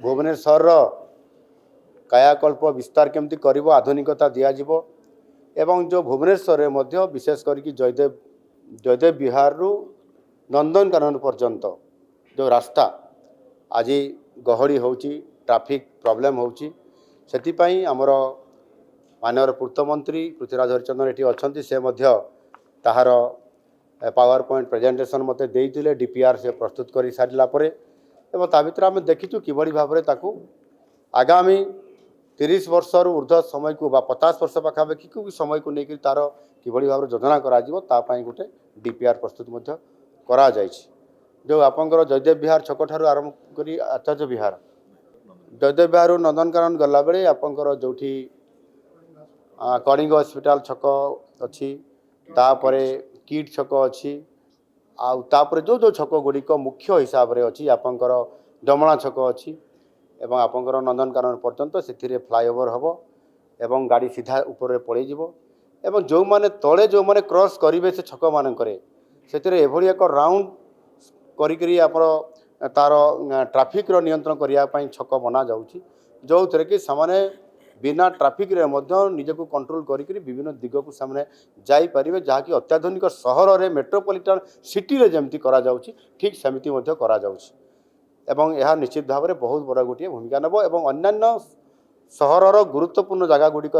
भुवनेश्वर कायाकल्प विस्तार केमती करिवो आधुनिकता दियाजिवो एवं जो भुवनेश्वर मध्य विशेष करके जयदेव विहार रु नंदनकानन पर्यंत जो रास्ता आज गहड़ी होची ट्रैफिक प्रॉब्लम होची सेतिपाई आमर माननीय पूर्त मंत्री पृथ्वीराज हरिचंदन एटी अच्छी से मध्य ताहार पावर पॉइंट प्रेजेंटेशन मते देइतिले डीपीआर से प्रस्तुत कर सारा पर एवं ता भर आम देखीचु किभली भाव में ताकू आगामी 30 वर्ष ऊर्ध्व समय को 50 वर्ष पाखापाखि को समय को लेकर तार किभली भाव योजना कराई गोटे डीपीआर प्रस्तुत मध्य करा जायछि। जो आपंकर जयदेव विहार छक ठार आरंभ करी आचार्य विहार जयदेव विहार नंदनकानन गला बेले आपंकर जोठी कलिंग हॉस्पिटल छक अच्छी तापरे किट छक अच्छी आउे जो जो छक गुड़िक मुख्य हिसाब से अच्छी आपंकर डमणा छक अच्छी एवं आपंकर नंदनकानन पर्यंत से फ्लाईओवर हम एवं गाड़ी सीधा ऊपर पड़े एवं जो माने तले जो माने क्रॉस करेंगे से छक मानक से एक राउंड करी तार ट्राफिक नियंत्रण करने छक बना जाऊँगी जो थे कि सामने बिना ट्राफिक रे मध्य निजको कंट्रोल करी विभिन्न दिग को सामने जापारे जहाँकि अत्याधुनिक सहर में मेट्रोपॉलिटन सिटी रे जमती करा जाउछि ठीक सेमती मध्य करा जाउछि एवं यह निश्चित भाव में बहुत बड़ा गोटे भूमिका नेब एवं अन्यान्य सहरर गुरुत्वपूर्ण जगह गुड़िक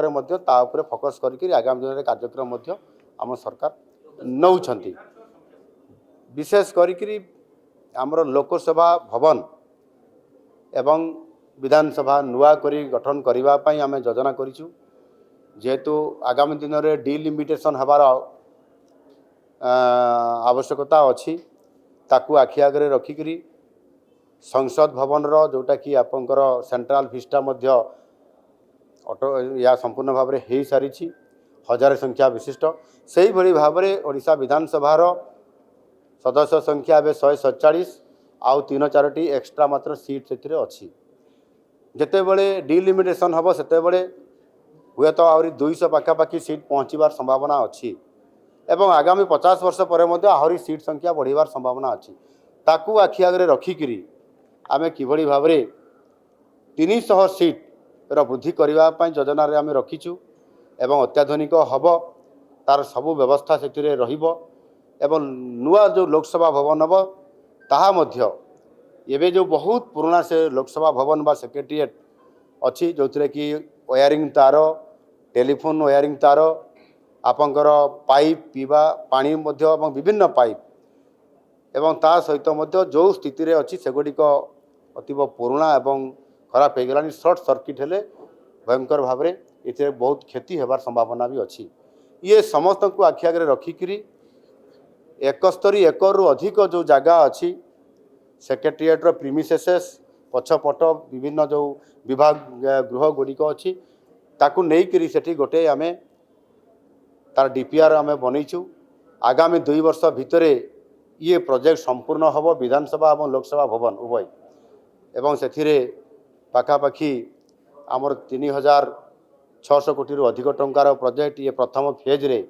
फोकस करी आगामी दिन में कार्यक्रम आम सरकार नौछंती विशेष करी आमर लोकसभा भवन एवं विधानसभा नुआ करी गठन करने आम योजना करूँ जेहेतु आगामी दिन में डिलिमिटेशन हबार आवश्यकता अच्छी ताकू आखि आगे रखिकी संसद भवन जोटा कि आपंकर सेंट्रल विस्टा मध्य ऑटो या संपूर्ण भाव में हो सारी 1000 संख्या विशिष्ट से ही भली भाव में ओडिशा विधानसभार सदस्य संख्या ए 147 आउ 3-4 एक्स्ट्रा मात्र सीट से अच्छी जिते बड़े डिलिमिटेशन हम से हुए तो आहरी 200 पाखापाखि सीट पहुँचार संभावना अच्छी एवं आगामी 50 वर्ष पर आहरी सीट संख्या बढ़िवार संभावना अच्छी ताकू आखि आगे रखिकी आम किभली भाव में 300 सीट वृद्धि करने योजना आम रखीचु एवं अत्याधुनिक हम तार सबू व्यवस्था से एवं नुआ जो लोकसभा भवन हम ताहा मध्य एबे जो बहुत पुराना से लोकसभा भवन बा सेक्रेटेरिएट अच्छी जो थे कि वायरिंग तार टेलीफोन वायरिंग तार आपंकर पाइप पीवा पानी मध्य एवं विभिन्न पाइप एवं ता सहित मध्य जो स्थिति रे अच्छी सेगुड़िक अतीव पुराना एवं खराब हो गलानी सर्ट सर्किट हेले भयंकर भाव में ये बहुत क्षति होबार संभावना भी अच्छी ये समस्त को आखि आगे रखिकी 71 एकर रु अधिक जो जगह अच्छी सेक्रेटेरिएट प्रीमिसेस पछपट विभिन्न जो विभाग गृह गुड़िक अच्छी ताकू नहीं सेठी गोटे आम तार डीपीआर आम बनईचु आगामी 2 वर्ष भितर ये प्रोजेक्ट संपूर्ण हम विधानसभा और लोकसभा भवन उभय एवं से पाखापाखि आमर 3600 कोटी रु अधिक टंकार प्रोजेक्ट ये प्रथम फेज रे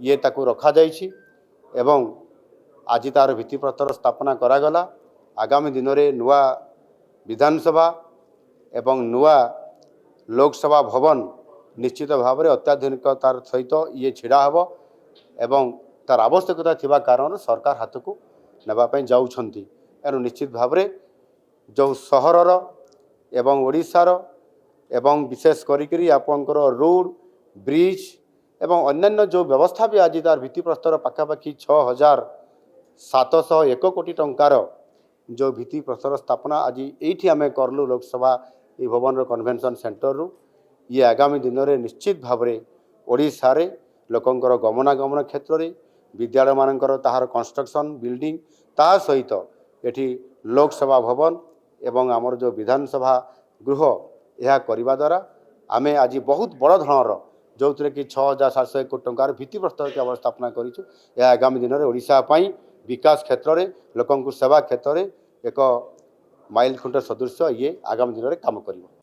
ये ताकू रखा जाइछि एवं आज तार भित्तिप्रस्तर स्थापना करागला आगामी दिन में नुआ विधानसभा एवं नुआ लोकसभा भवन निश्चित भाव में अत्याधुनिकतार सहित ये छिड़ा हम एवं तार आवश्यकता थिबा कारण सरकार हाथ को नापी जाऊँगी एनु निश्चित भाव में जो सहरर एवं ओडिशार एवं विशेष करी आपंकर रोड ब्रिज एवं अन्यान्य जो व्यवस्था भी आज तार भित्तिप्रस्तर पाखापाखि 6701 कोटी टंकार जो भित्तिप्रस्तर स्थापना आज ये आम करलु लोकसभा ये भवन कन्वेंशन सेंटर रु ये आगामी दिन में निश्चित भाव में ओडिशा रे लोकंकर गमनागमन क्षेत्र में विद्यालय मानकर ताहार कंस्ट्रक्शन बिल्डिंग ता सहित एठी लोकसभा भवन एवं आमर जो विधानसभा गृह यह करने द्वारा आम आज बहुत बड़ धरणर जो थे कि 6701 कोटी टंकार भित्तिप्रस्तर केवल स्थापना करूँ यह आगामी दिन में ओडिशा पई विकास क्षेत्र में लोकंकु सेवा क्षेत्र में एक माइल खुंट सदृश ये आगामी दिन में काम करिवो।